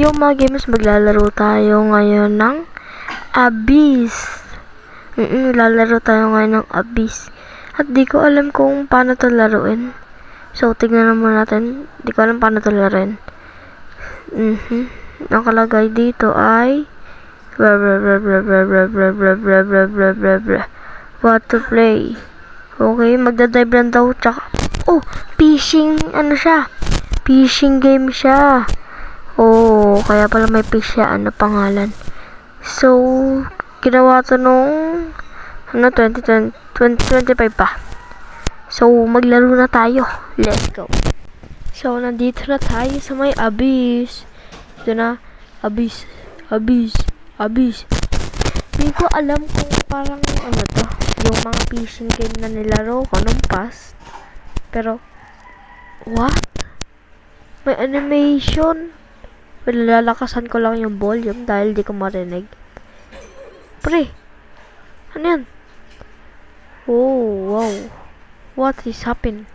Yung mga games, maglalaro tayo ngayon ng Abyss. Lalaro tayo ngayon ng Abyss. At di ko alam kung paano to laruin. So, tignan naman natin. Di ko alam paano to laruin. Nakalagay dito ay what to play. Okay, magdadive lang daw. Tsaka, fishing, fishing game siya. Kaya pala may fish siya. Ano pangalan? So, ginawa to nung 2025 pa. So, maglaro na tayo. Let's go. So, nandito na tayo sa may Abyss. Ito na. Abyss. Hindi ko alam kung parang to. Yung mga fishing game na nilaro ko nung past. Pero, what? May animation. Lalakasan ko lang yung volume dahil di ko marinig. Pre, ano yan? Wow. What is happening?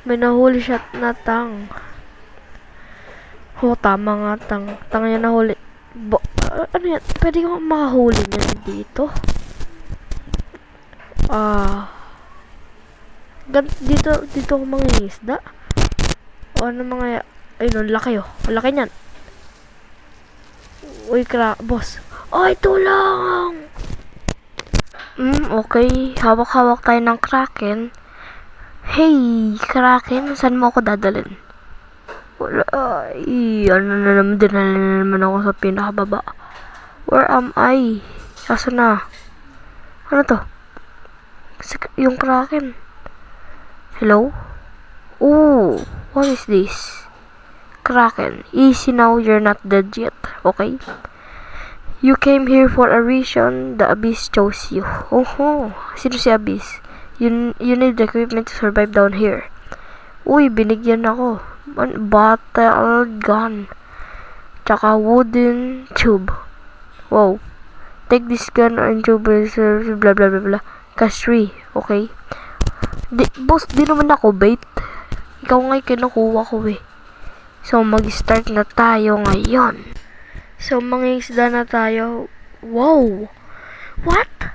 May nahuli siya na tang. Tama nga tang. Tang yan nahuli. Ano yan? Pwede ko makahuli niyan dito. Dito ako mangingisda. Ano mga ayun, laki laki niyan. Uy, boss. Ay, tulong! Okay. Hawak-hawak tayo ng Kraken. Hey, Kraken, saan mo ako dadalhin? Wala. Ano na naman, dinala na naman ako sa pinakababa. Where am I? Kaso na? Ano to? Yung Kraken. Hello? What is this? Kraken, easy now, you're not dead yet, okay? You came here for a reason, the Abyss chose you. Sino si Abyss? You need equipment to survive down here. Binigyan ako. Battle gun. Tsaka wooden tube. Wow. Take this gun and tube, blah blah blah blah. Cash 3, okay? Boss, di naman ako bait. Ikaw nga kinukuha ko So, mag-start na tayo ngayon. So, mangingisda na tayo. Wow! What?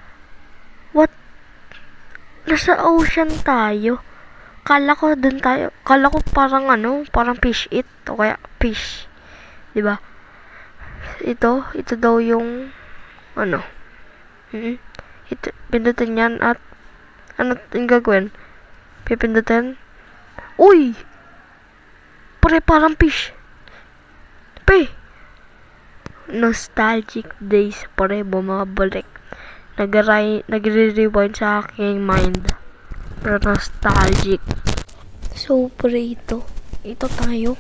Nasa ocean tayo. Kala ko dun tayo. Kala ko parang parang fish eat. O kaya fish. Diba? Ito daw yung Ito, pindutin yan at ano yung gagawin? Pipindutin? Uy! Pre, parang fish. Nostalgic days, pre, bumabalik. Nagre-rewind sa aking mind. Pero nostalgic. So, pre, ito tayo.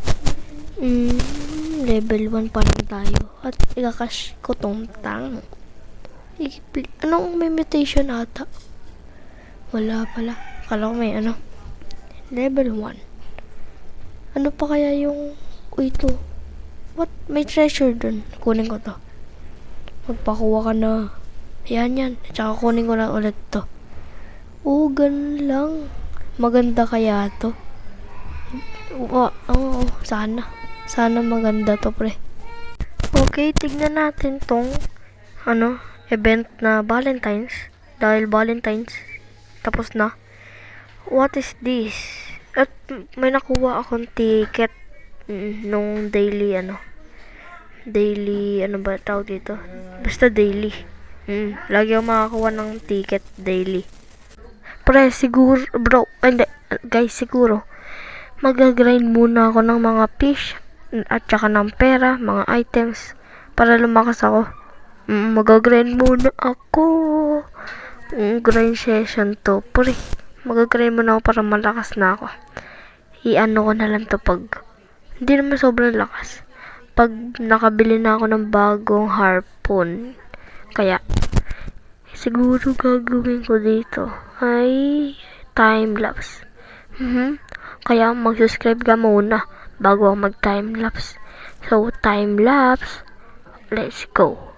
Level 1 pa lang tayo. At ikakash ko tong tang. Anong may mutation ata? Wala pala. Kala ko may level 1. Ano pa kaya yung ito? What? May treasure dun. Kunin ko to. Magpakuha ka na. Yan. Tsaka kunin ko na ulit to. Ganun lang. Maganda kaya to. Sana. Sana maganda to, pre. Okay, tignan natin tong event na Valentine's. Dahil Valentine's tapos na. What is this? At may nakuha akong ticket nung daily ba tawag dito? Basta daily. Lagi ako makakuha ng ticket daily. Pre, siguro, bro, hindi, guys, siguro, mag-grind muna ako ng mga fish at saka ng pera, mga items, para lumakas ako. Mag-grind muna ako. Grind session to, pre. Mag-grind muna ako para malakas na ako. Ko na lang to pag hindi naman sobrang lakas. Pag nakabili na ako ng bagong harpoon. Kaya, siguro gagawin ko dito ay time-lapse. Kaya mag-subscribe ka muna bago ako mag-time-lapse. So, time-lapse. Let's go.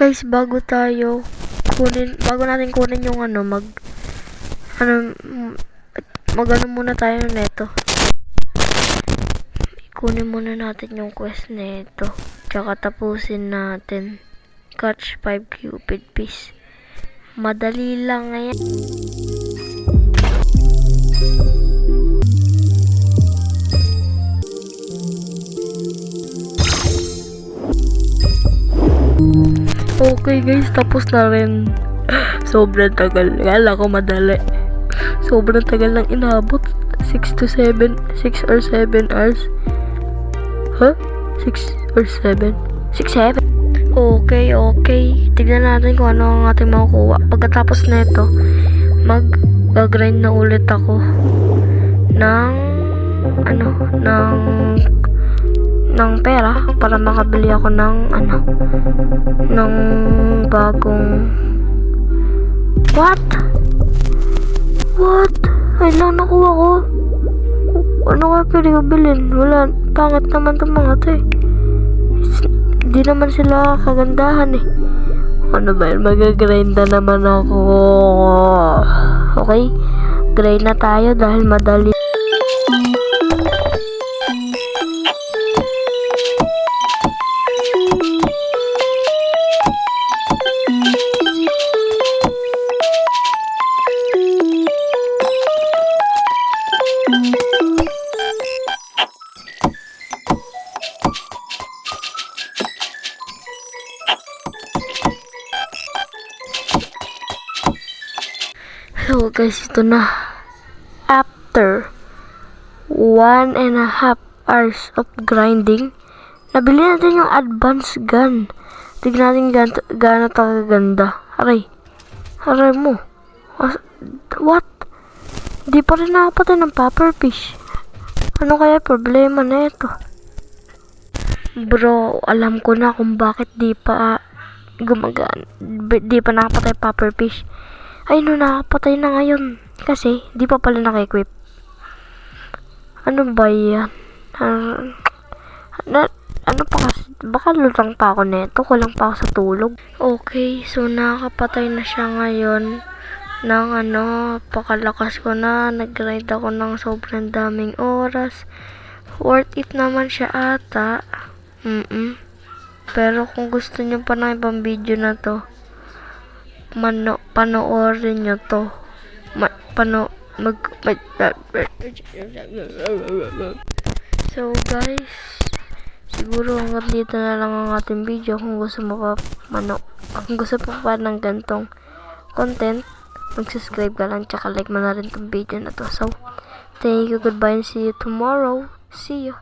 Guys, bago natin kunin yung magano muna tayo neto. Kunin muna natin yung quest neto. Tsaka tapusin natin. Catch 5 Cupid Fish. Madali lang ngayon. Okay guys, tapos na rin. Sobrang tagal. Kala ko madali. Sobrang tagal lang inabot. 6 or 7 hours. Huh? 6 or 7? 6, 7? Okay. Tignan natin kung ano ang ating makukuha. Pagkatapos na ito, mag-grind na ulit ako ng pera para makabili ako ng bagong What? Ay lang nakuha ko. Ano kaya pwede ko bilhin? Wala. Pangit naman itong mga to eh. Hindi naman sila kagandahan eh. Ano ba yun? Mag-grind na naman ako. Okay? Grind na tayo dahil madali. So guys, ito na. After 1.5 hours of grinding, nabili natin yung advanced gun. Tignan natin gaano kaganda. Aray mo. What? Di pa rin nakapatay ng pufferfish. Ano kaya problema na ito? Bro, alam ko na kung bakit di pa nakapatay pufferfish. Ay no, nakapatay na ngayon. Kasi, di pa pala naka-equip. Ano ba yan? Ano pa kasi? Baka lutang pa ako neto. Kulang pa ako sa tulog. Okay, so nakapatay na siya ngayon. Pakalakas ko na. Nag-grind ako ng sobrang daming oras. Worth it naman siya ata. Pero kung gusto nyo pa ng ibang video na to, panoorin nyo to. So guys, siguro hanggang dito na lang ang ating video. Kung gusto mo pa ng gantong content, mag-subscribe ka lang, tsaka like mo na rin tong video na to. So, thank you, goodbye, and see you tomorrow. See you.